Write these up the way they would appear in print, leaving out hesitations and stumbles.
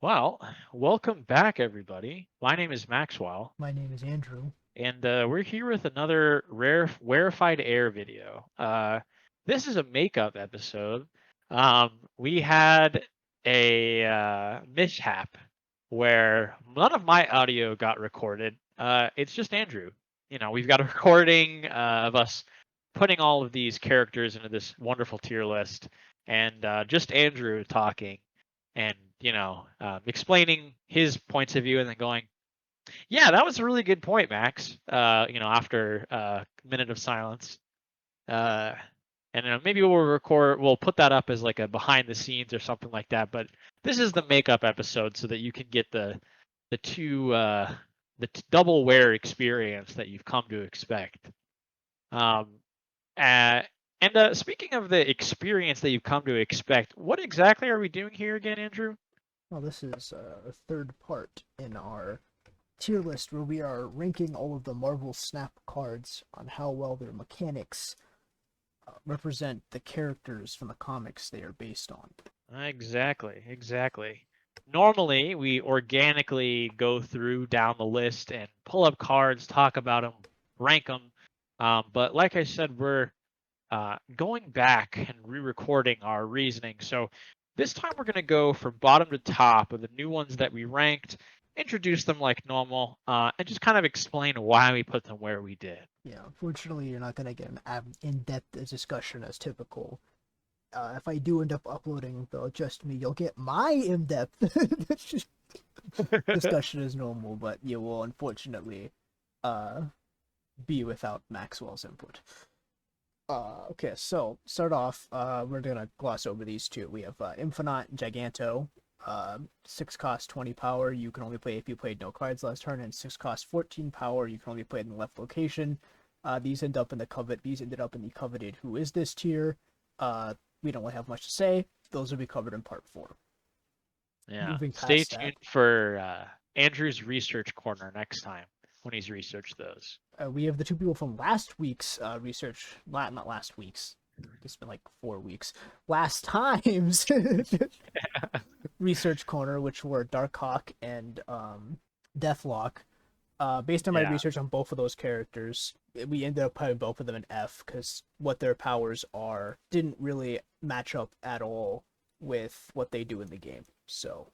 Well, welcome back, everybody. My name is Maxwell, My name is Andrew. and we're here with another rarefied air video. This is a makeup episode. We had a mishap where none of my audio got recorded. It's just Andrew. We've got a recording of us putting all of these characters into this wonderful tier list, and just Andrew talking and explaining his points of view and then going, yeah, that was a really good point, Max. After a minute of silence, uh, and maybe we'll put that up as like a behind the scenes or something like that. But this is the makeup episode, so that you can get the two double wear experience that you've come to expect. Um, uh, and speaking of the experience that you've come to expect, what exactly are we doing here again, Andrew? Well, this is a third part in our tier list where we are ranking all of the Marvel Snap cards on how well their mechanics represent the characters from the comics they are based on. Exactly, exactly. Normally, we organically go through down the list and pull up cards, talk about them, rank them. But like I said, we're going back and re-recording our reasoning. So this time we're going to go from bottom to top of the new ones that we ranked, introduce them like normal, and just kind of explain why we put them where we did. Yeah, unfortunately, you're not going to get an in-depth discussion as typical. If I do end up uploading Just Me, you'll get my in-depth discussion as normal, but you will unfortunately uh, be without Maxwell's input. Okay, so start off. We're gonna gloss over these two. We have Infinite Giganto. 6 cost 20 power. You can only play if you played no cards last turn, and 6 cost 14 power. You can only play it in the left location. These end up in the covet. These ended up in the coveted. Who is this tier? We don't really have much to say. Those will be covered in part 4. Yeah. Moving Stay past that, tuned for Andrew's research corner next time when he's researched those. we have the two people from last week's research. Not last week's. It's been like 4 weeks. Last time's research corner, which were Darkhawk and Deathlock. Based on my Yeah. research on both of those characters, we ended up putting both of them in F because what their powers are didn't really match up at all with what they do in the game. So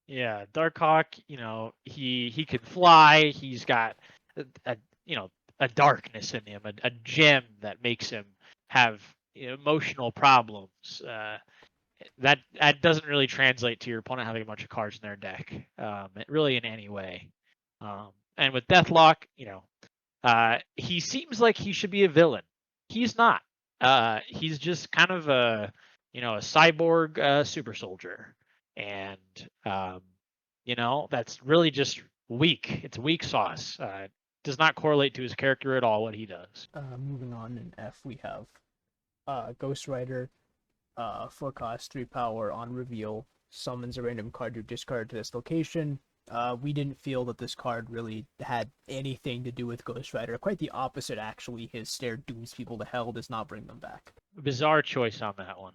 Yeah, Darkhawk, he can fly. He's got a you know a darkness in him, a gem that makes him have emotional problems. That doesn't really translate to your opponent having a bunch of cards in their deck, really in any way. And with Deathlock, he seems like he should be a villain. He's not. He's just kind of a cyborg super soldier, and um, that's really just weak. It's weak sauce. Does not correlate to his character at all. What he does. moving on in F, we have Ghost Rider. 4 cost 3 power on reveal. Summons a random card you discard to this location. We didn't feel that this card really had anything to do with Ghost Rider. Quite the opposite, actually. His stare dooms people to hell, does not bring them back. Bizarre choice on that one.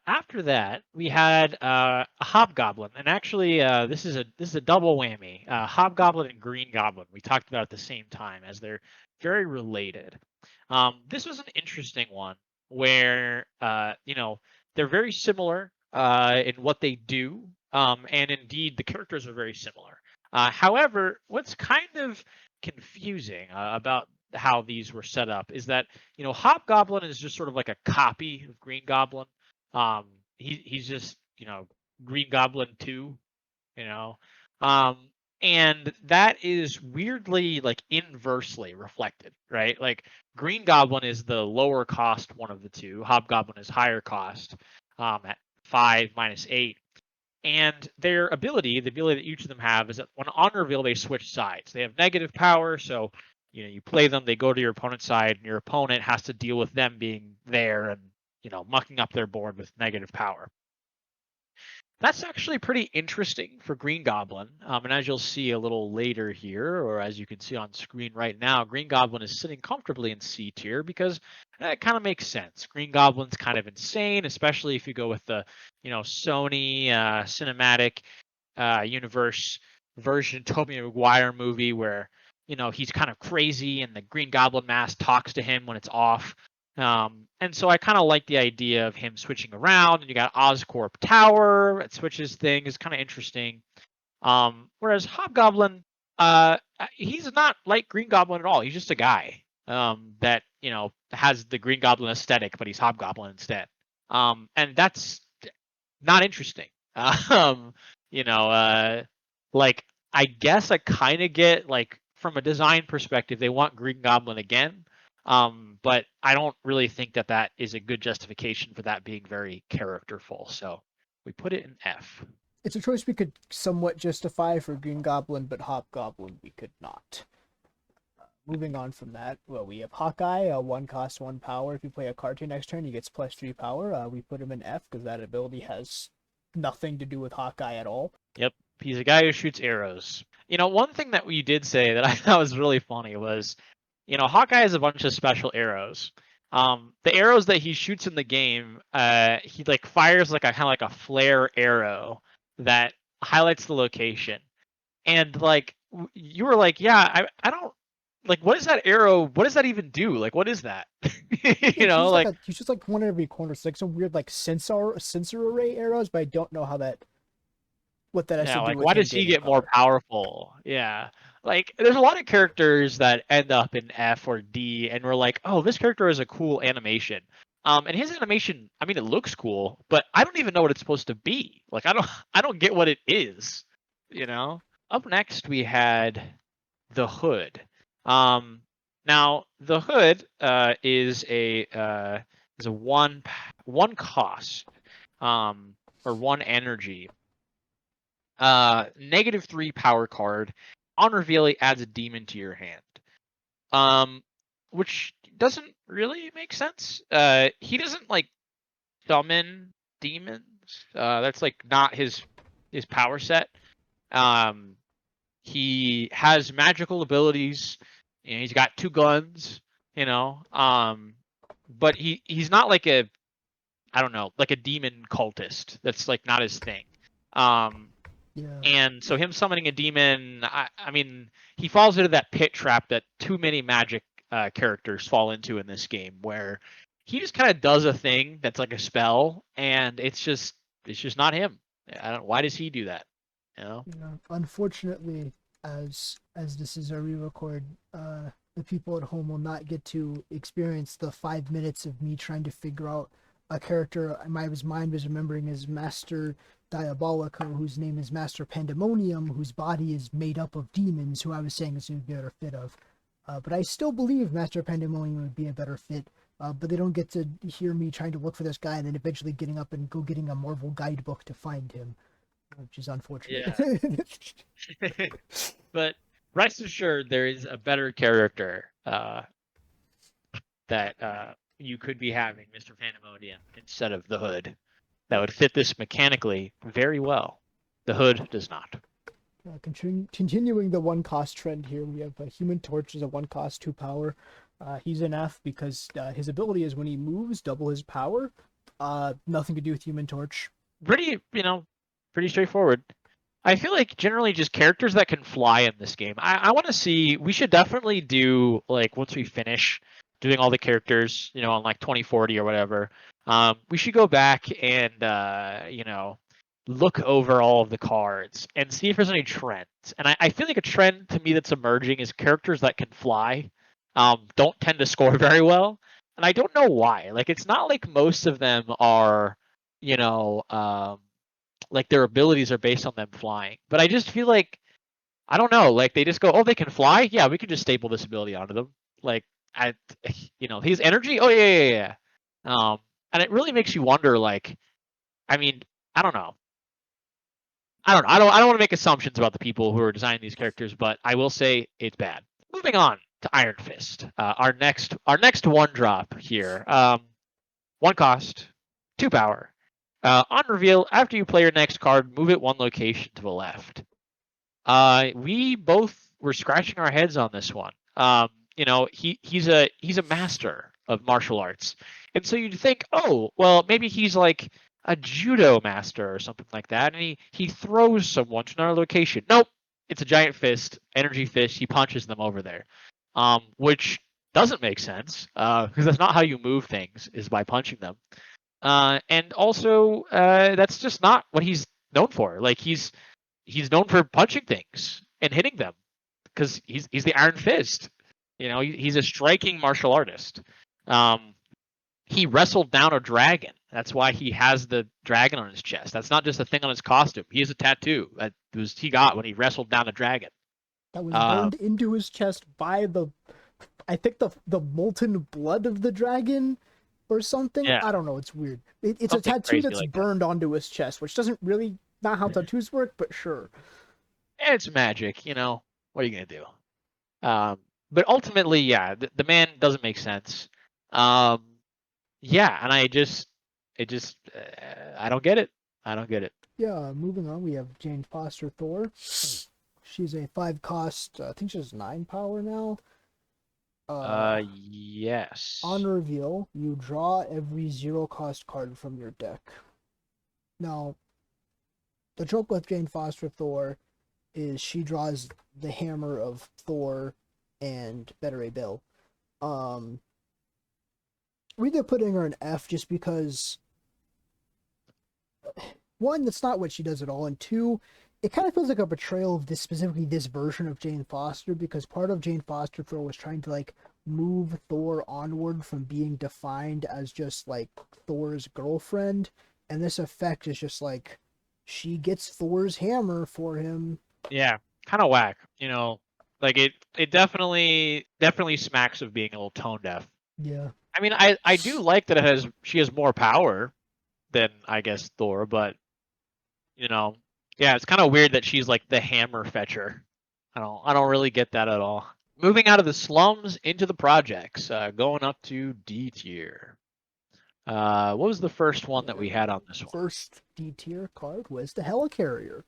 After that, we had a Hobgoblin, and actually, this is a double whammy. Hobgoblin and Green Goblin. We talked about at the same time as they're very related. This was an interesting one where they're very similar in what they do, and indeed the characters are very similar. However, what's kind of confusing about how these were set up is that Hobgoblin is just sort of like a copy of Green Goblin. Um, he's just Green Goblin 2, you know, um, and that is weirdly like inversely reflected, right? Like Green Goblin is the lower cost one of the two. Hobgoblin is higher cost, at 5 - 8. And their ability, the ability that each of them have, is that when on reveal they switch sides. They have negative power, so you play them, they go to your opponent's side, and your opponent has to deal with them being there and mucking up their board with negative power. That's actually pretty interesting for Green Goblin. And as you'll see a little later here, or as you can see on screen right now, Green Goblin is sitting comfortably in C tier because it kind of makes sense. Green Goblin's kind of insane, especially if you go with the Sony cinematic. universe version Tobey Maguire movie where he's kind of crazy and the Green Goblin mask talks to him when it's off. And so I kind of like the idea of him switching around, and you got Oscorp Tower that switches things, kind of interesting. Whereas Hobgoblin, he's not like Green Goblin at all. He's just a guy that has the Green Goblin aesthetic, but he's Hobgoblin instead. And that's not interesting. Like I guess I kind of get like from a design perspective, they want Green Goblin again. But I don't really think that is a good justification for that being very characterful. So we put it in F. It's a choice we could somewhat justify for Green Goblin, but Hobgoblin we could not. Moving on from that, well, we have Hawkeye, 1 cost, 1 power. If you play a card to your next turn, he gets +3 power. We put him in F because that ability has nothing to do with Hawkeye at all. Yep, he's a guy who shoots arrows. One thing that we did say that I thought was really funny was, Hawkeye has a bunch of special arrows. The arrows that he shoots in the game, he like fires like a kind of like a flare arrow that highlights the location. And like you were like, yeah, I don't like, what is that arrow? What does that even do? Like, what is that? He's just like one in every corner. It's like some weird like sensor array arrows, but I don't know what that has to do like with why him does he gaining get power. more powerful? Yeah. Like there's a lot of characters that end up in F or D and we're like, oh, this character has a cool animation. And his animation, I mean, it looks cool, but I don't even know what it's supposed to be. Like I don't get what it is, Up next we had the Hood. Now the Hood is a one cost or 1 energy, -3 power card. On reveal, he adds a demon to your hand, which doesn't really make sense. He doesn't like summon demons. That's like not his power set. He has magical abilities. He's got 2 guns. But he's not like a, I don't know, like a demon cultist. That's like not his thing. Yeah. And so him summoning a demon, I mean, he falls into that pit trap that too many Magic characters fall into in this game, where he just kind of does a thing that's like a spell, and it's just not him. I don't. Why does he do that? Yeah, unfortunately, as this is a re-record, the people at home will not get to experience the 5 minutes of me trying to figure out a character my mind was remembering as Master Diabolico, whose name is Master Pandemonium, whose body is made up of demons, who I was saying is a better fit of. But I still believe Master Pandemonium would be a better fit. But they don't get to hear me trying to look for this guy and then eventually getting up and go getting a Marvel guidebook to find him, which is unfortunate. Yeah. But rest assured, there is a better character that you could be having, Mr. Pandemonium, instead of the Hood. That would fit this mechanically very well. The Hood does not. Continuing the 1 cost trend here, we have Human Torch as a 1 cost 2 power. He's an F because his ability is when he moves, double his power. Nothing to do with Human Torch. Pretty straightforward. I feel like generally just characters that can fly in this game. I want to see. We should definitely do, like, once we finish doing all the characters, on like 2040 or whatever. We should go back and look over all of the cards and see if there's any trends. And I feel like a trend to me that's emerging is characters that can fly don't tend to score very well. And I don't know why. Like, it's not like most of them are, like their abilities are based on them flying. But I just feel like, I don't know, like they just go, oh, they can fly? Yeah, we can just staple this ability onto them. Like, his energy? Oh, yeah. And it really makes you wonder, like, I mean, I don't know. I don't want to make assumptions about the people who are designing these characters, but I will say it's bad. Moving on to Iron Fist, our next 1 drop here. 1 cost, 2 power. On reveal, after you play your next card, move it 1 location to the left. We both were scratching our heads on this one. He's a master of martial arts, and so you'd think, oh, well, maybe he's like a judo master or something like that, and he throws someone to another location. Nope, it's a giant fist, energy fist. He punches them over there, which doesn't make sense because that's not how you move things, is by punching them. And also, that's just not what he's known for. Like he's known for punching things and hitting them because he's the Iron Fist. You know, he's a striking martial artist. He wrestled down a dragon. That's why he has the dragon on his chest. That's not just a thing on his costume. He has a tattoo that he got when he wrestled down a dragon. That was Uh, burned into his chest by I think the molten blood of the dragon or something. yeah, I don't know. It's weird. It's a something tattoo crazy that's like that. burned onto his chest, which doesn't really not how tattoos work, but sure. It's magic, you know. What are you gonna do? But ultimately, yeah, the man doesn't make sense. Um, yeah, and I don't get it. I don't get it. Yeah. Moving on, we have Jane Foster Thor. She's a 5 cost. I think she has 9 power now. On Yes. reveal, you draw every 0 cost card from your deck. Now, the joke with Jane Foster Thor is she draws the hammer of Thor and Better Ray Bill. We ended up putting her an F just because, one, that's not what she does at all, and two, it kind of feels like a betrayal of this, specifically this version of Jane Foster, because part of Jane Foster Thor was trying to like move Thor onward from being defined as just like Thor's girlfriend, and this effect is just like she gets Thor's hammer for him. Yeah, kind of whack. You know, like it definitely smacks of being a little tone deaf. Yeah. I mean, I do like that she has more power than I guess Thor, but you know, yeah, it's kind of weird that she's like the hammer fetcher. I don't really get that at all. Moving out of the slums into the projects, going up to D tier. What was the first one that we had on this one? First D tier card was the Helicarrier.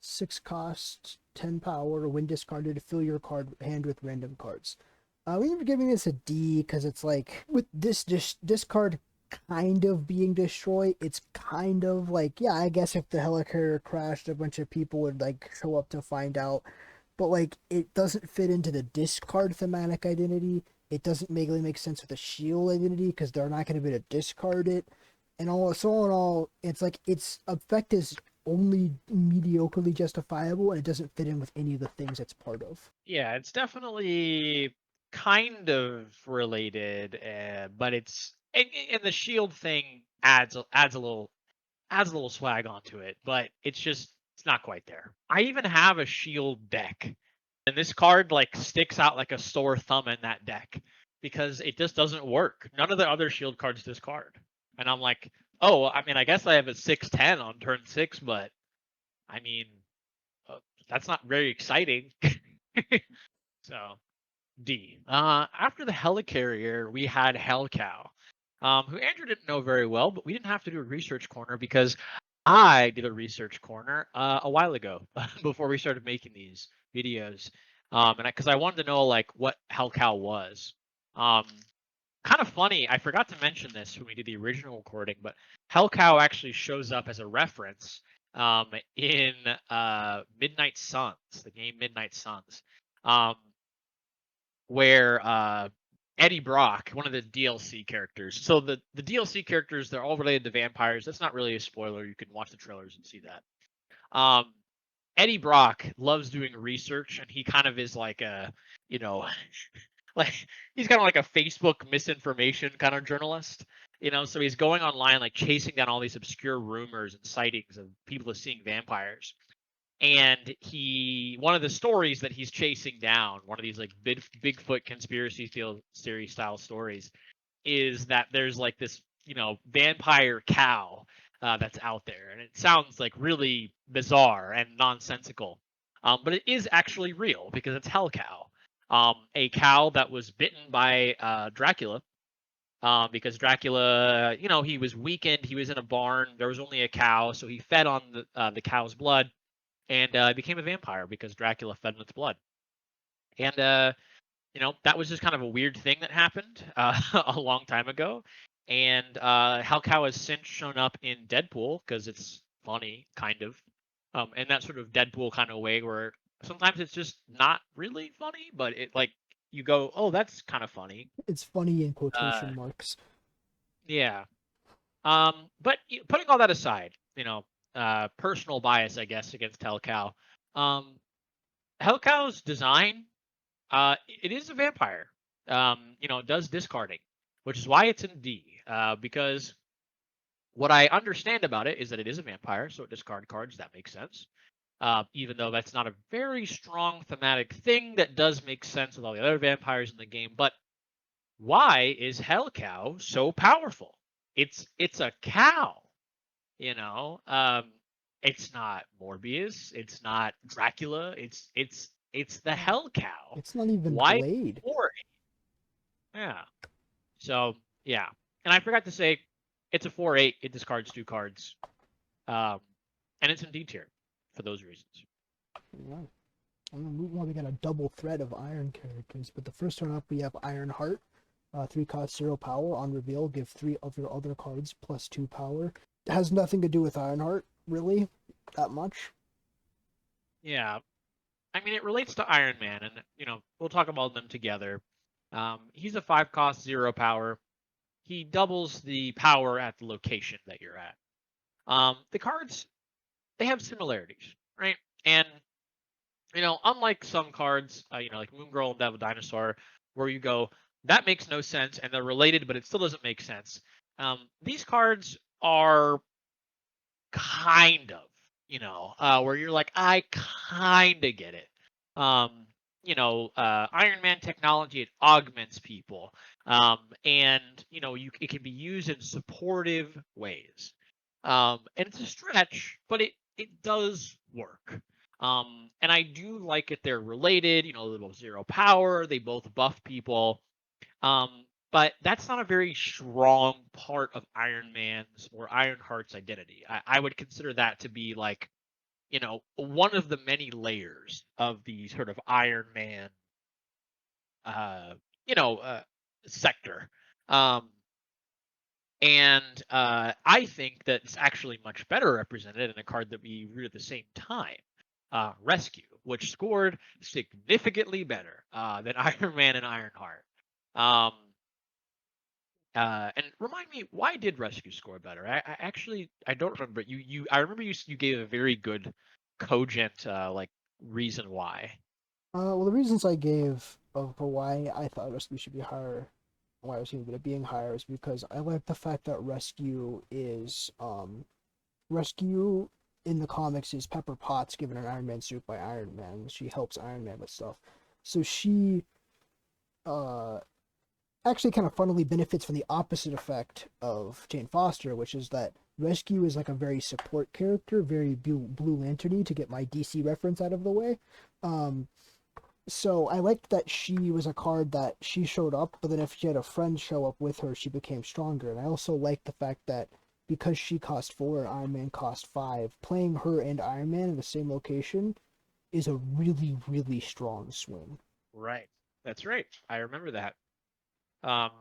6 cost, 10 power, when discarded to fill your card hand with random cards. We were giving this a D because it's like with this card kind of being destroyed, it's kind of like, yeah, I guess if the Helicarrier crashed, a bunch of people would like show up to find out. But like it doesn't fit into the discard thematic identity. It doesn't really make sense with the shield identity because they're not going to be able to discard it. And all in all, it's like its effect is only mediocrely justifiable, and it doesn't fit in with any of the things it's part of. Yeah, it's definitely kind of related, but and the shield thing adds a little swag onto it, but it's not quite there. I even have a shield deck, and this card like sticks out like a sore thumb in that deck because it just doesn't work. None of the other shield cards discard, and I'm like, oh, I mean, I guess I have a 6/10 on turn 6, but I mean, that's not very exciting. So D. After the Helicarrier, we had Hellcow, who Andrew didn't know very well, but we didn't have to do a research corner because I did a research corner a while ago before we started making these videos, and because I wanted to know like what Hellcow was. Um, Kind of funny, I forgot to mention this when we did the original recording, but Hellcow actually shows up as a reference in Midnight Suns, the game Midnight Suns. Um, where Eddie Brock, one of the DLC characters. So the DLC characters, they're all related to vampires. That's not really a spoiler. You can watch the trailers and see that. Um, Eddie Brock loves doing research, and he kind of is like a, you know, like he's kind of like a Facebook misinformation kind of journalist. You know, so he's going online like chasing down all these obscure rumors and sightings of people seeing vampires, and one of the stories that he's chasing down, one of these like Bigfoot conspiracy theory style stories, is that there's like this vampire cow that's out there, and it sounds like really bizarre and nonsensical, but it is actually real because it's Hellcow, a cow that was bitten by Dracula. Because Dracula, he was weakened. He was in a barn. There was only a cow, so he fed on the cow's blood, and became a vampire because Dracula fed on its blood. And that was just kind of a weird thing that happened a long time ago. And Hellcow has since shown up in Deadpool because it's funny, kind of, in that sort of Deadpool kind of way where sometimes it's just not really funny, but it like you go, oh, that's kind of funny. It's funny in Uh, quotation marks. yeah. But putting all that aside, personal bias, I guess, against Hellcow. Um, Hellcow's design, it is a vampire. It does discarding, which is why it's in D. Because what I understand about it is that it is a vampire, so it discard cards. That makes sense. Even though that's not a very strong thematic thing, that does make sense with all the other vampires in the game. But why is Hellcow so powerful? It's a cow, you know. It's not Morbius. It's not Dracula. It's the Hell Cow. It's not even Why Blade. 4-8? Yeah. So yeah, and I forgot to say, it's a 4-8. It discards 2 cards, um, and it's in D tier for those reasons. Yeah. Well, we got a double threat of Iron characters, but the first one up we have Iron Heart. 3 cost 0 power. On reveal, give 3 of your other cards plus 2 power. It has nothing to do with Ironheart, really, that much. Yeah, I mean it relates to Iron Man, and we'll talk about them together. He's a 5 cost 0 power. He doubles the power at the location that you're at. The cards, they have similarities, right? And unlike some cards, like Moon Girl and Devil Dinosaur, where you go, that makes no sense, and they're related, but it still doesn't make sense. These cards are kind of, where you're like, I kind of get it. Iron Man technology, it augments people, and it can be used in supportive ways. And it's a stretch, but it does work. And I do like it. They're related. They both 0 power. They both buff people. But that's not a very strong part of Iron Man's or Ironheart's identity. I would consider that to be like, one of the many layers of the sort of Iron Man, uh, you know, uh, sector. Um, and I think that it's actually much better represented in a card that we read at the same time, Rescue, which scored significantly better than Iron Man and Ironheart. Um, and remind me, why did Rescue score better? I actually I don't remember. I remember you gave a very good, cogent like reason why. Well, the reasons I gave for why I thought Rescue should be higher, why I was thinking of it being higher, is because I like the fact that Rescue in the comics is Pepper Potts given an Iron Man suit by Iron Man. She helps Iron Man with stuff. So she uh actually kind of funnily benefits from the opposite effect of Jane Foster, which is that Rescue is like a very support character, very Blue Lantern-y, to get my DC reference out of the way. Um, so I liked that she was a card that she showed up, but then if she had a friend show up with her, she became stronger. And I also liked the fact that because she cost 4 and Iron Man cost 5, playing her and Iron Man in the same location is a really, really strong swing. Right. That's right. I remember that. Um,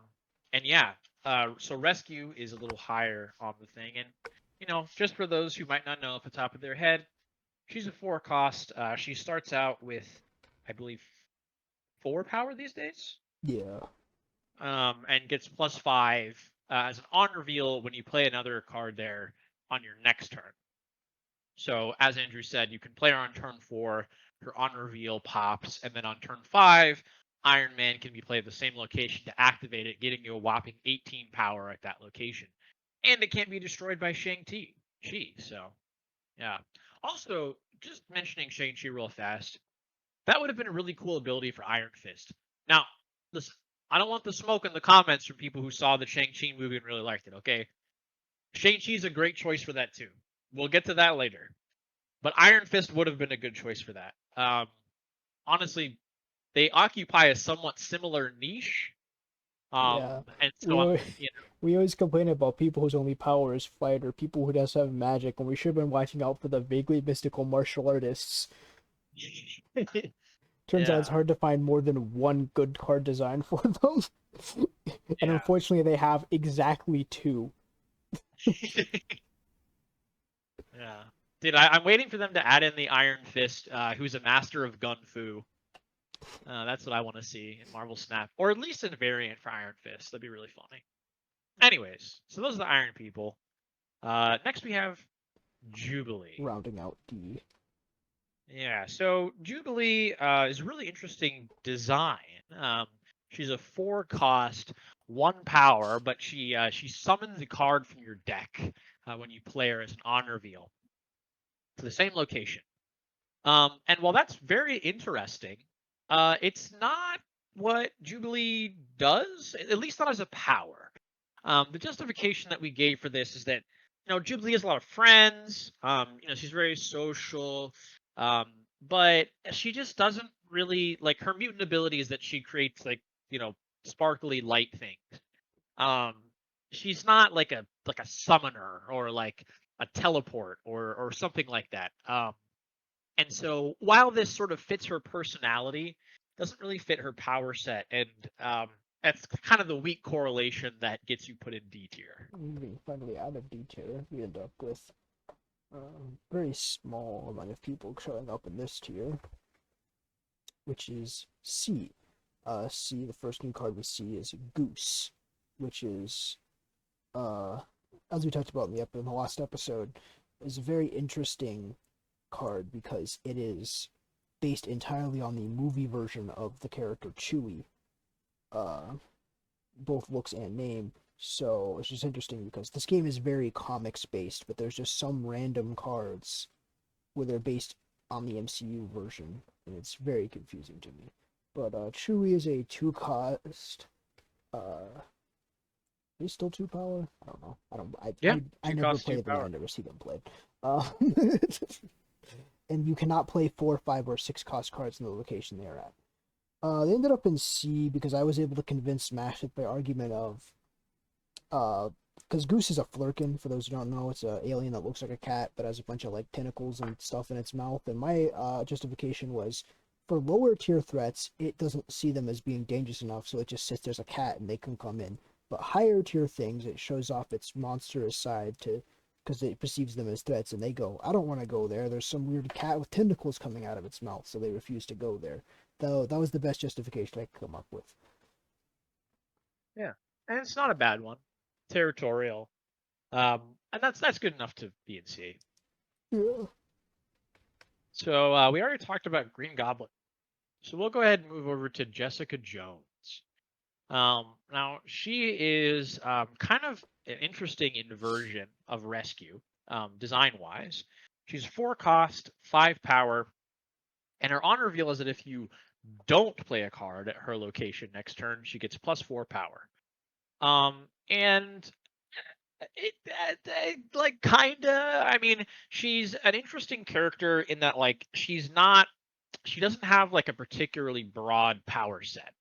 and yeah, so Rescue is a little higher on the thing, and just for those who might not know off the top of their head, she's a 4 cost. She starts out with, I believe, 4 power these days. Yeah. And gets +5 as an on reveal when you play another card there on your next turn. So as Andrew said, you can play her on turn 4, her on reveal pops, and then on turn 5, Iron Man can be played at the same location to activate it, getting you a whopping 18 power at that location. And it can't be destroyed by Shang-Chi. So yeah. Also, just mentioning Shang-Chi real fast, that would have been a really cool ability for Iron Fist. Now, listen, I don't want the smoke in the comments from people who saw the Shang-Chi movie and really liked it, okay? Shang-Chi's a great choice for that too. We'll get to that later. But Iron Fist would have been a good choice for that. Honestly, they occupy a somewhat similar niche. Yeah. And We so always, we always complain about people whose only power is fight or people who just have magic, and we should have been watching out for the vaguely mystical martial artists. Turns out it's yeah. hard to find more than one good card design for them. And Yeah. unfortunately, they have exactly two. Yeah. Dude, I'm waiting for them to add in the Iron Fist, who's a master of gun fu. That's what I want to see in Marvel Snap, or at least a variant for Iron Fist. That'd be really funny. Anyways, so those are the Iron people. Next we have Jubilee. Rounding out D. Yeah, so Jubilee is a really interesting design. She's a 4 cost, 1 power, but she summons a card from your deck when you play her as an on reveal to the same location. And while that's very interesting, it's not what Jubilee does, at least not as a power. The justification that we gave for this is that Jubilee has a lot of friends. She's very social, but she just doesn't really like her mutant ability is that she creates like sparkly light things. Um, she's not like a summoner or like a teleport or something like that. And so while this sort of fits her personality, doesn't really fit her power set, and that's kind of the weak correlation that gets you put in D tier. Moving finally out of D tier, we end up with a very small amount of people showing up in this tier, which is C. C, the first new card we see is Goose, which is, uh, as we talked about in the last episode, is a very interesting card because it is based entirely on the movie version of the character Chewie, uh, both looks and name. So it's just interesting because this game is very comics based, but there's just some random cards where they're based on the MCU version, and it's very confusing to me. But Chewie is a 2 cost. Is still 2 power? I don't know. I don't. Yeah, I two never costs, play two them. I power. never see them played. Uh, and you cannot play 4, 5, or 6 cost cards in the location they are at. They ended up in C because I was able to convince Smash it by argument of, because Goose is a Flurkin. For those who don't know, it's an alien that looks like a cat but has a bunch of like tentacles and stuff in its mouth. And my justification was, for lower tier threats, it doesn't see them as being dangerous enough, so it just sits there's a cat and they can come in. But higher tier things, it shows off its monstrous side to, because it perceives them as threats, and they go, I don't want to go there. There's some weird cat with tentacles coming out of its mouth, so they refuse to go there. Though that was the best justification I could come up with. Yeah, and it's not a bad one. Territorial, and that's good enough to be in C. Yeah. So we already talked about Green Goblin, so we'll go ahead and move over to Jessica Jones. Now she is kind of an interesting inversion of Rescue, design wise. She's 4 cost, 5 power, and her on reveal is that if you don't play a card at her location next turn, she gets +4 power. And like kinda. I mean, she's an interesting character in that like she doesn't have like a particularly broad power set.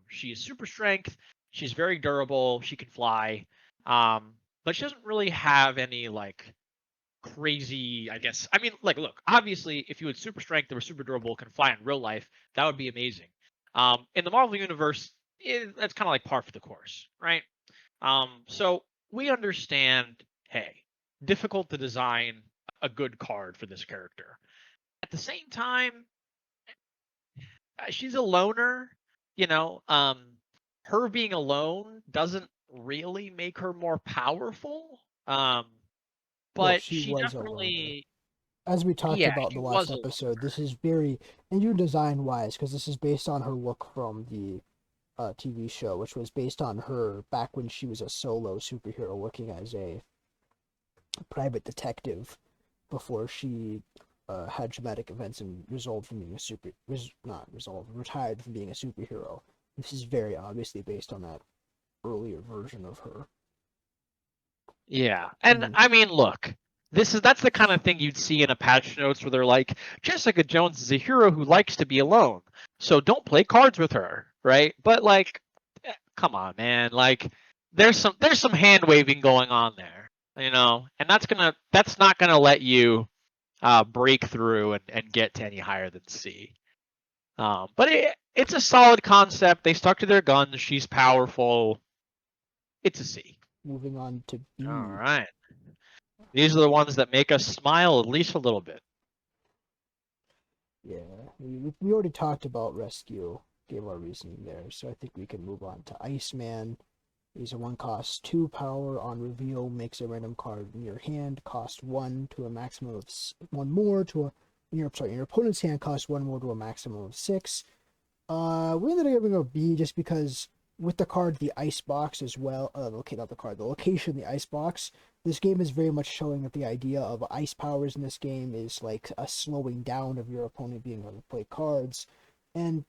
She is super strength. She's very durable. She can fly. But she doesn't really have any like crazy. I guess. I mean, like, look. Obviously, if you had super strength that were super durable, can fly in real life, that would be amazing. In the Marvel universe, that's kind of like par for the course, right? So we understand. Hey, difficult to design a good card for this character. At the same time, she's a loner, you know. Her being alone doesn't really make her more powerful. Well, But she she was a loner. definitely, As we talked yeah, about in she the last was a episode, loner. this is very, and you design wise, because this is based on her look from the TV show, which was based on her back when she was a solo superhero working as a private detective before she had traumatic events and resolved from being a not resolved, retired from being a superhero. This is very obviously based on that earlier version of her. Yeah, and And I mean, look, that's the kind of thing you'd see in a patch notes where they're like, Jessica Jones is a hero who likes to be alone, so don't play cards with her, right? But like, come on, man, like, there's some hand waving going on there, and that's not gonna let you break through and get to any higher than C. But it's a solid concept. They stuck to their guns. She's powerful. It's a C. Moving on to B. All right. These are the ones that make us smile at least a little bit. Yeah, we already talked about Rescue, gave our reasoning there, so I think we can move on to Iceman. He's a 1-cost 2 power. On reveal, makes a random card in your hand, cost 1 to a maximum of 1 more to a. In your opponent's hand, cost 1 more to a maximum of 6. We ended up giving a B just because with the card, the ice box as well. Okay, not the card, the location, the ice box. This game is very much showing that the idea of ice powers in this game is like a slowing down of your opponent being able to play cards, and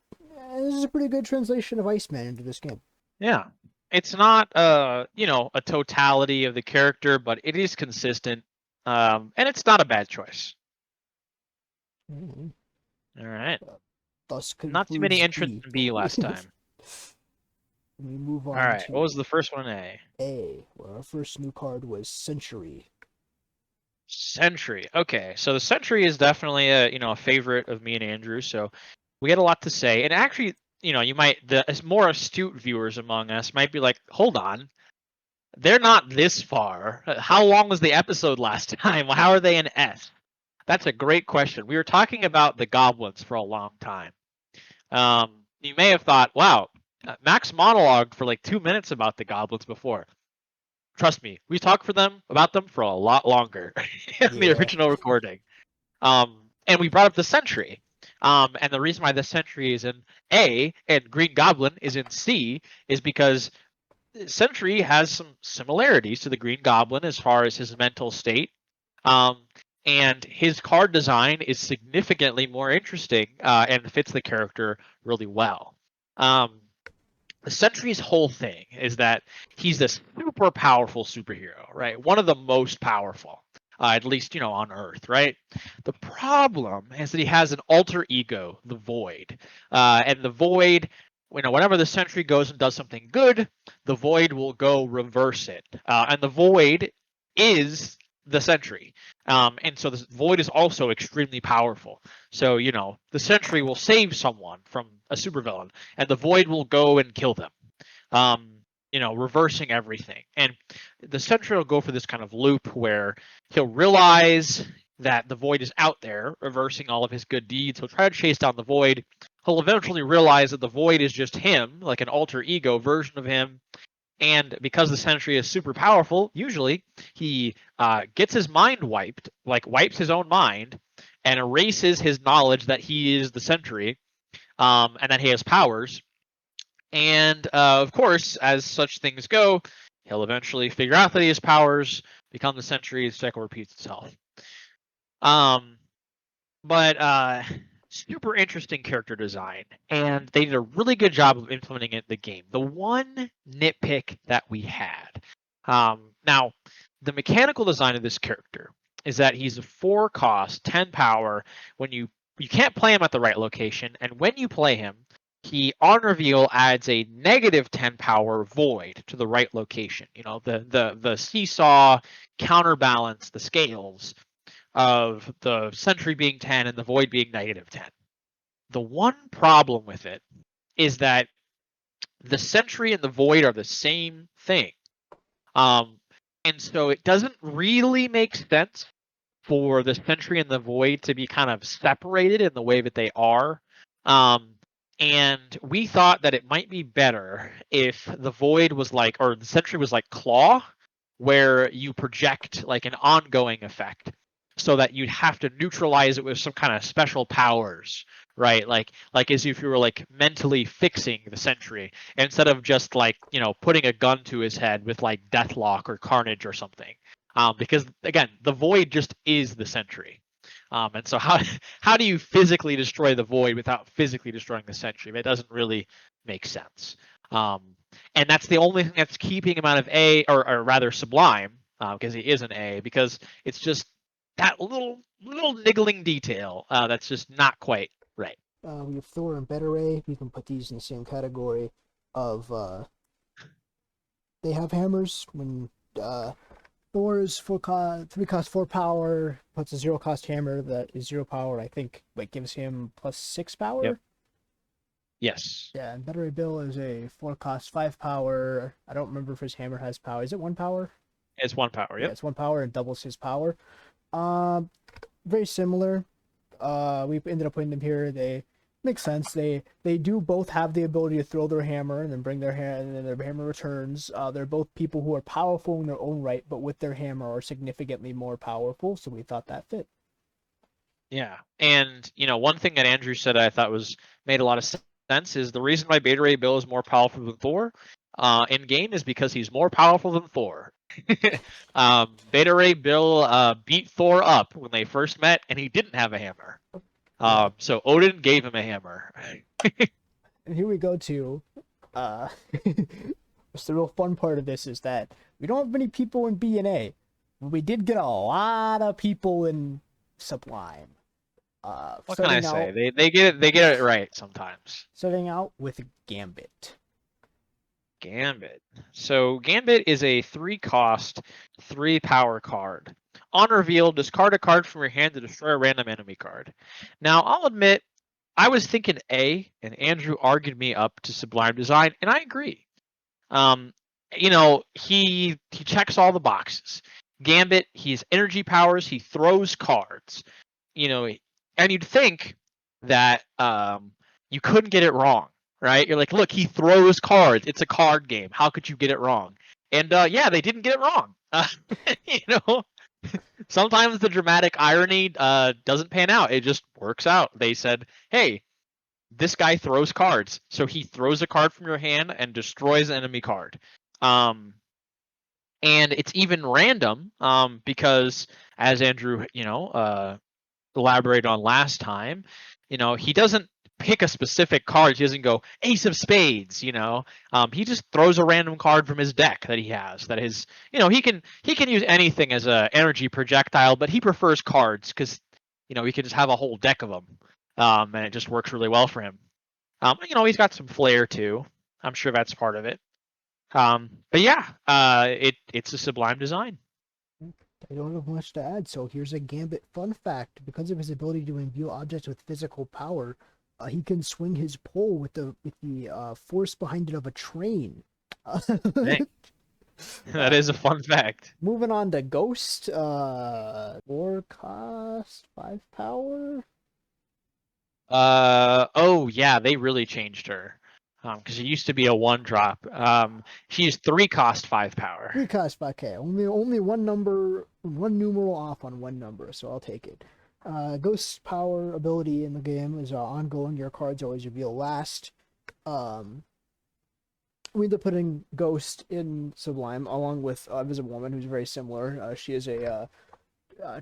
this is a pretty good translation of Iceman into this game. Yeah. It's not a totality of the character, but it is consistent. And it's not a bad choice. Mm-hmm. All right. Thus Not too many concludes entrants B. in B last time. We move on All right. to What was the first one in A? A, where our first new card was Century. Sentry. Okay, so the Sentry is definitely a favorite of me and Andrew. So we had a lot to say, and actually, you might the more astute viewers among us might be like, hold on, they're not this far. How long was the episode last time? How are they in S? That's a great question. We were talking about the goblins for a long time. You may have thought, wow, Max monologued for like 2 minutes about the goblins before. Trust me, we talked about them for a lot longer in the Yeah. original recording. And we brought up the Sentry. And the reason why the Sentry is in A and Green Goblin is in C is because Sentry has some similarities to the Green Goblin as far as his mental state. And his card design is significantly more interesting and fits the character really well. The Sentry's whole thing is that he's this super powerful superhero, right? One of the most powerful, at least, on Earth, right? The problem is that he has an alter ego, the Void. And the Void, whenever the Sentry goes and does something good, the Void will go reverse it. And the Void is the Sentry. And so the Void is also extremely powerful. So, the Sentry will save someone from a supervillain, and the Void will go and kill them. Reversing everything. And the Sentry will go for this kind of loop where he'll realize that the Void is out there, reversing all of his good deeds. He'll try to chase down the Void. He'll eventually realize that the Void is just him, like an alter ego version of him. And because the Sentry is super powerful, usually he gets his mind wiped, like wipes his own mind, and erases his knowledge that he is the Sentry, and that he has powers. And of course, as such things go, he'll eventually figure out that he has powers, become the Sentry, the cycle repeats itself. But super interesting character design, and they did a really good job of implementing it in the game. The one nitpick that we had, now, the mechanical design of this character is that he's a 4-cost, 10 power. When you can't play him at the right location, and when you play him, he on reveal adds a negative 10 power Void to the right location. The seesaw counterbalance the scales of the Sentry being 10 and the Void being negative 10. The one problem with it is that the Sentry and the Void are the same thing. And so it doesn't really make sense for the Sentry and the Void to be kind of separated in the way that they are. And we thought that it might be better if the Void was or the Sentry was like Claw, where you project like an ongoing effect, so that you'd have to neutralize it with some kind of special powers, right? Like as if you were like mentally fixing the Sentry instead of just putting a gun to his head with like Deathlock or Carnage or something. Because again, the Void just is the Sentry. And so how do you physically destroy the Void without physically destroying the Sentry? That doesn't really make sense. And that's the only thing that's keeping him out of A, or rather Sublime, because he is an A, because it's just that little niggling detail that's just not quite right. We have Thor and Betteray. We can put these in the same category of they have hammers. When Thor's 3-cost 4 power puts a 0-cost hammer that is 0 power. I think gives him +6 power. Yep. Yes, Yeah, and Better Ray Bill is a 4 cost 5 power. I don't remember if his hammer has power. Is it 1 power? it's 1 power. Yeah, Yep. it's 1 power and doubles his power. Um, very similar. We ended up putting them here. They make sense. They do both have the ability to throw their hammer and then bring their hand and then their hammer returns. They're both people who are powerful in their own right, but with their hammer are significantly more powerful. So we thought that fit. Yeah, and one thing that Andrew said I thought was made a lot of sense is the reason why Beta Ray Bill is more powerful than Thor in game is because he's more powerful than Thor. Beta Ray Bill beat Thor up when they first met, and he didn't have a hammer. Yeah. So Odin gave him a hammer. And here we go to uh what's the real fun part of this is that we don't have many people in B and A. We did get a lot of people in Sublime. What can I Starting say? out They get it right sometimes. starting out with Gambit. Gambit. So Gambit is a 3 cost, 3 power card. On reveal, discard a card from your hand to destroy a random enemy card. Now, I'll admit, I was thinking A, and Andrew argued me up to Sublime Design, and I agree. Um, he checks all the boxes. Gambit, he's energy powers, he throws cards. And you'd think that you couldn't get it wrong, right? You're like, look, he throws cards. It's a card game. How could you get it wrong? And yeah, they didn't get it wrong. You know, sometimes the dramatic irony doesn't pan out. It just works out. They said, hey, this guy throws cards, so he throws a card from your hand and destroys an enemy card. And it's even random because, as Andrew, elaborated on last time, he doesn't pick a specific card. He doesn't go Ace of Spades. He just throws a random card from his deck that he has. That is, he can use anything as a energy projectile, but he prefers cards because he can just have a whole deck of them, and it just works really well for him. He's got some flair too. I'm sure that's part of it. But yeah, it's a sublime design. I don't have much to add, so here's a Gambit fun fact. Because of his ability to imbue objects with physical power, he can swing his pole with the force behind it of a train. Dang. That is a fun fact. Moving on to Ghost, 4 cost, 5 power. Oh yeah, they really changed her. Because it used to be a 1 drop. She's 3 cost, 5 power. 3 cost 5K. Only one number, one numeral off on one number, so I'll take it. Ghost's power ability in the game is ongoing. Your cards always reveal last. We end up putting Ghost in Sublime along with Invisible Woman, who's very similar. She is a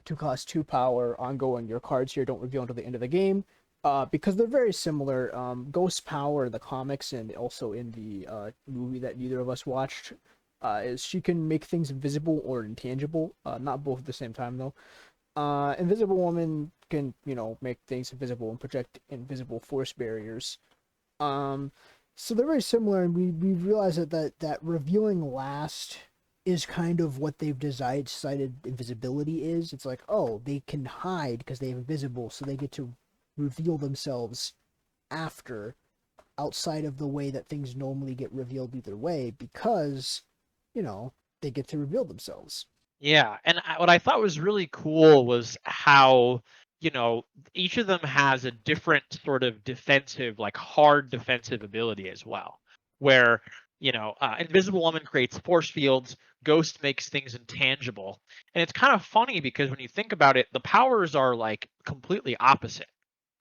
2 cost 2 power ongoing. Your cards here don't reveal until the end of the game. Because they're very similar. Ghost power in the comics and also in the movie that neither of us watched is she can make things invisible or intangible. Not both at the same time though. Invisible Woman can make things invisible and project invisible force barriers. So they're very similar, and we realize that revealing last is kind of what they've decided invisibility is. It's like, oh, they can hide because they have invisible, so they get to reveal themselves after, outside of the way that things normally get revealed either way, because they get to reveal themselves. Yeah, and what I thought was really cool was how each of them has a different sort of defensive, like hard defensive ability as well. Where Invisible Woman creates force fields, Ghost makes things intangible, and it's kind of funny because when you think about it, the powers are like completely opposite.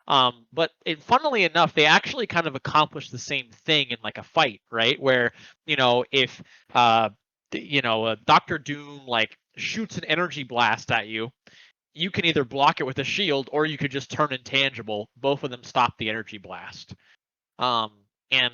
But funnily enough, they actually kind of accomplish the same thing in like a fight, right? Where if Doctor Doom like shoots an energy blast at you, you can either block it with a shield or you could just turn intangible. Both of them stop the energy blast. Um, and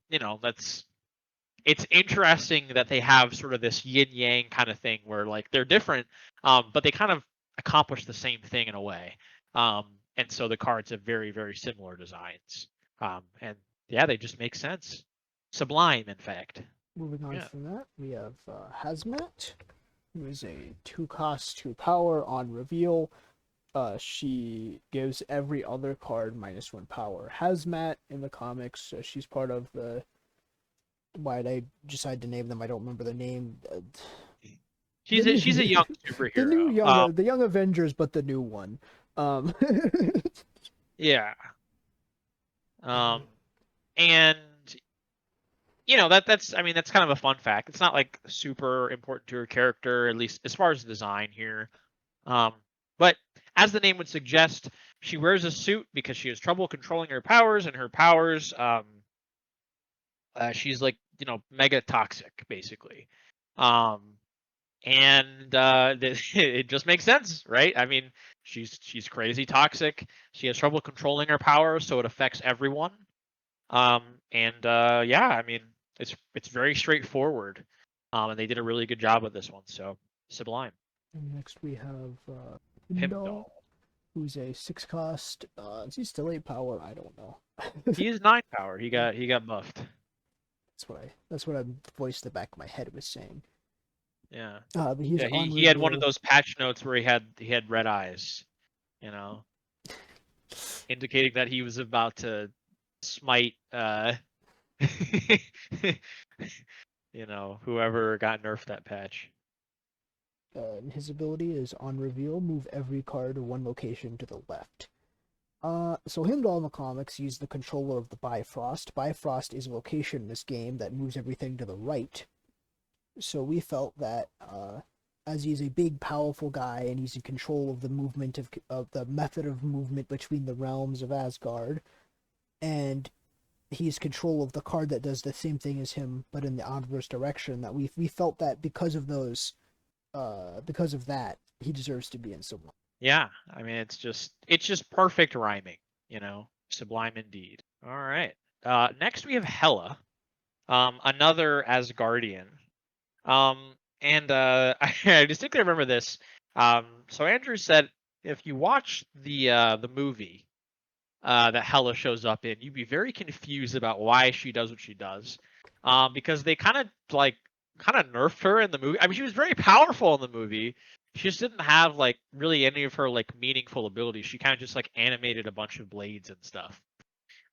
it's interesting that they have sort of this yin yang kind of thing where like they're different, but they kind of accomplish the same thing in a way. And so the cards have very, very similar designs. And yeah, they just make sense. Sublime, in fact. Moving on Yeah. from that, we have Hazmat, who is a 2 cost 2 power on reveal. she gives every other card -1 power. Hazmat in the comics, she's part of the. Why did I decide to name them? I don't remember the name. She's she's a young superhero. The young Avengers, but the new one. Um, Yeah. And that's I mean that's kind of a fun fact. It's not like super important to her character, at least as far as design here. But as the name would suggest, she wears a suit because she has trouble controlling her powers, and her powers, she's like mega toxic basically. And it just makes sense, right? I mean, she's crazy toxic. She has trouble controlling her powers, so it affects everyone. And yeah, I mean, it's very straightforward. And they did a really good job with this one. So Sublime. And next we have Heimdall. Heimdall, who's a 6 cost. Is he still 8 power? I don't know. He is 9 power. He got buffed. That's what a voice in the back of my head was saying. Yeah. But he's Yeah, he had one of those patch notes where he had red eyes, indicating that he was about to smite whoever got nerfed that patch. His ability is on reveal, move every card to one location to the left. So Heimdall in the comics, he's the controller of the Bifrost. Bifrost is a location in this game that moves everything to the right. So we felt that as he's a big, powerful guy and he's in control of the movement of the method of movement between the realms of Asgard, and he's control of the card that does the same thing as him but in the adverse direction, that we felt that because of that he deserves to be in Sublime. Yeah, I mean it's just perfect rhyming, Sublime indeed. All right. Next we have Hela, another Asgardian. And I distinctly remember this. So Andrew said if you watch the movie that Hela shows up in, you'd be very confused about why she does what she does. Because they kind of nerfed her in the movie. I mean, she was very powerful in the movie. She just didn't have like really any of her like meaningful abilities. She kind of just like animated a bunch of blades and stuff.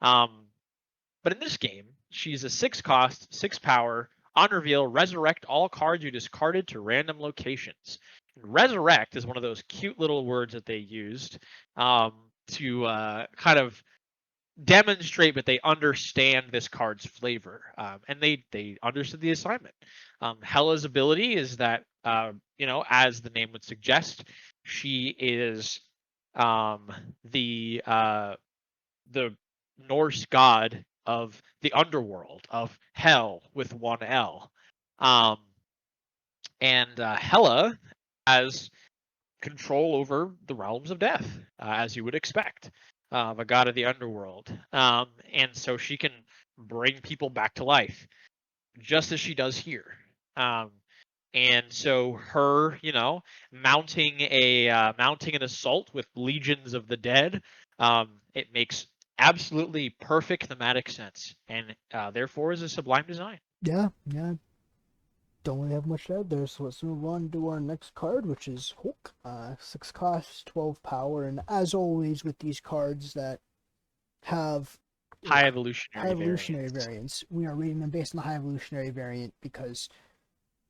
But in this game, she's a 6 cost, 6 power, on reveal, resurrect all cards you discarded to random locations. And resurrect is one of those cute little words that they used to kind of demonstrate that they understand this card's flavor, and they understood the assignment. Hela's ability is that as the name would suggest, she is the Norse god of the underworld, of hell with one L. And Hela has control over the realms of death, as you would expect, a god of the underworld. And so she can bring people back to life, just as she does here. And so her, mounting an assault with legions of the dead, it makes absolutely perfect thematic sense, and therefore is a sublime design. Yeah. Don't really have much to add there, so let's move on to our next card, which is Hulk. 6 cost, 12 power, and as always with these cards that have High evolutionary variants, we are reading them based on the high evolutionary variant because,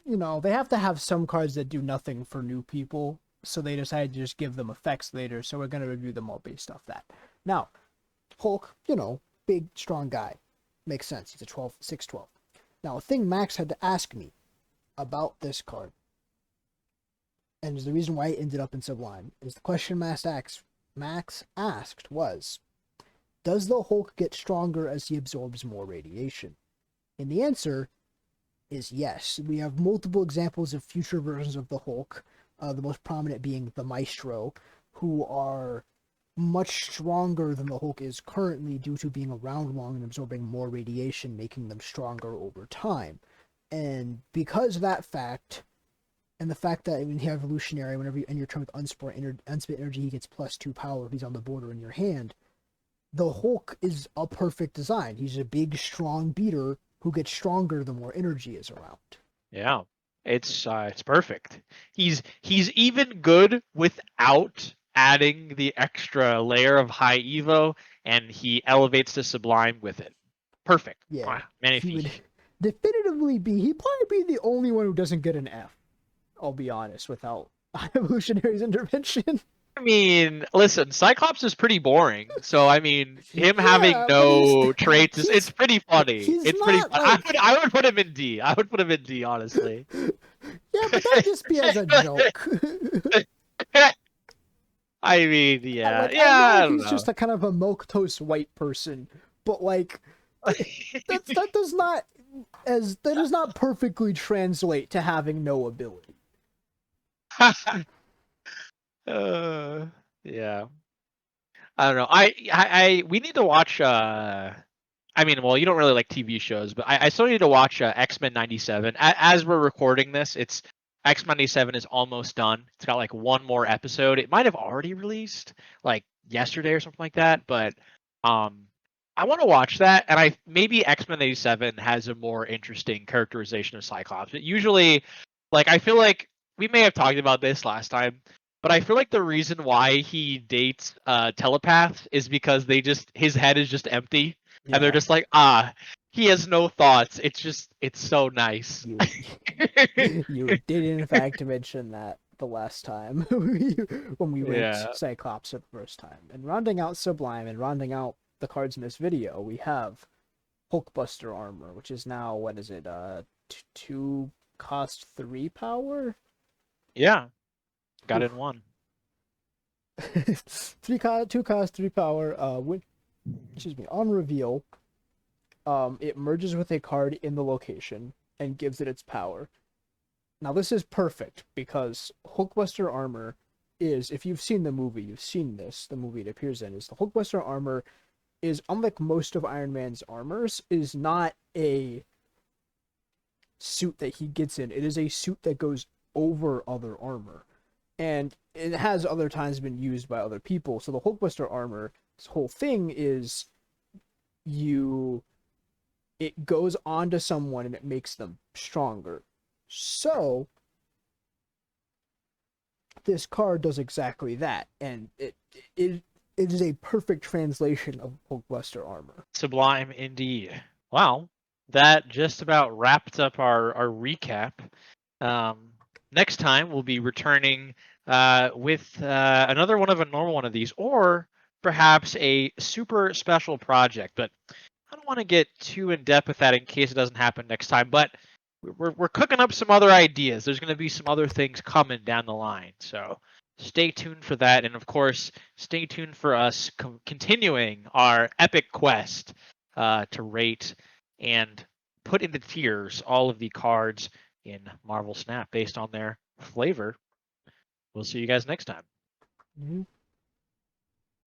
they have to have some cards that do nothing for new people, so they decided to just give them effects later, so we're going to review them all based off that. Now, Hulk, big, strong guy. Makes sense. He's a 6'12". Now, a thing Max had to ask me about this card, and is the reason why it ended up in Sublime, is the question Max asked was, does the Hulk get stronger as he absorbs more radiation? And the answer is yes. We have multiple examples of future versions of the Hulk, the most prominent being the Maestro, who are much stronger than the Hulk is currently due to being around long and absorbing more radiation, making them stronger over time. And because of that fact, and the fact that when you have evolutionary, whenever you end your turn with unspent energy, he gets +2 power if he's on the border in your hand. The Hulk is a perfect design. He's a big, strong beater who gets stronger the more energy is around. Yeah, it's perfect. He's even good without adding the extra layer of high Evo, and he elevates to Sublime with it. Perfect. Yeah, he Magnifique. would definitively be. He'd probably be the only one who doesn't get an F. I'll be honest, without Evolutionary's intervention. I mean, listen, Cyclops is pretty boring. So I mean, him having Yeah, but no traits is it's pretty funny. he's It's pretty not fun. like I would put him in D. I would put him in D, honestly. yeah, but that'd just be as a joke. I mean, yeah, Like yeah. I I know don't he's just a kind of a milquetoast white person, but like that does not perfectly translate to having no ability. Yeah. I don't know. We need to watch. I mean, well, you don't really like TV shows, but I still need to watch X-Men '97. As we're recording this, it's X-Men '97 is almost done. It's got like one more episode. It might have already released like yesterday or something like that, but I want to watch that, and maybe X-Men '87 has a more interesting characterization of Cyclops. But usually, like I feel like we may have talked about this last time, but I feel like the reason why he dates telepaths is because his head is just empty, and they're just like, he has no thoughts. It's so nice. You did in fact mention that the last time when we Yeah. ranked Cyclops for the first time. And rounding out Sublime and rounding out the cards in this video, we have Hulkbuster armor, which is now what is it? 2 cost 3 power. Yeah. Got in one. 2 cost 3 power. Excuse me. On reveal, it merges with a card in the location and gives it its power. Now this is perfect because Hulkbuster armor is, if you've seen the movie, you've seen this. The movie it appears in is the Hulkbuster armor is, unlike most of Iron Man's armors, is not a suit that he gets in. It is a suit that goes over other armor, and it has other times been used by other people. So the Hulkbuster armor, this whole thing is it goes onto someone and it makes them stronger. So this card does exactly that, and it is a perfect translation of Hulkbuster armor. Sublime indeed. Wow, that just about wrapped up our recap. Next time we'll be returning with another a normal one of these, or perhaps a super special project. But I don't want to get too in depth with that in case it doesn't happen next time. But we're cooking up some other ideas. There's going to be some other things coming down the line. So stay tuned for that. And of course, stay tuned for us continuing our epic quest to rate and put into tiers all of the cards in Marvel Snap based on their flavor. We'll see you guys next time. Mm-hmm.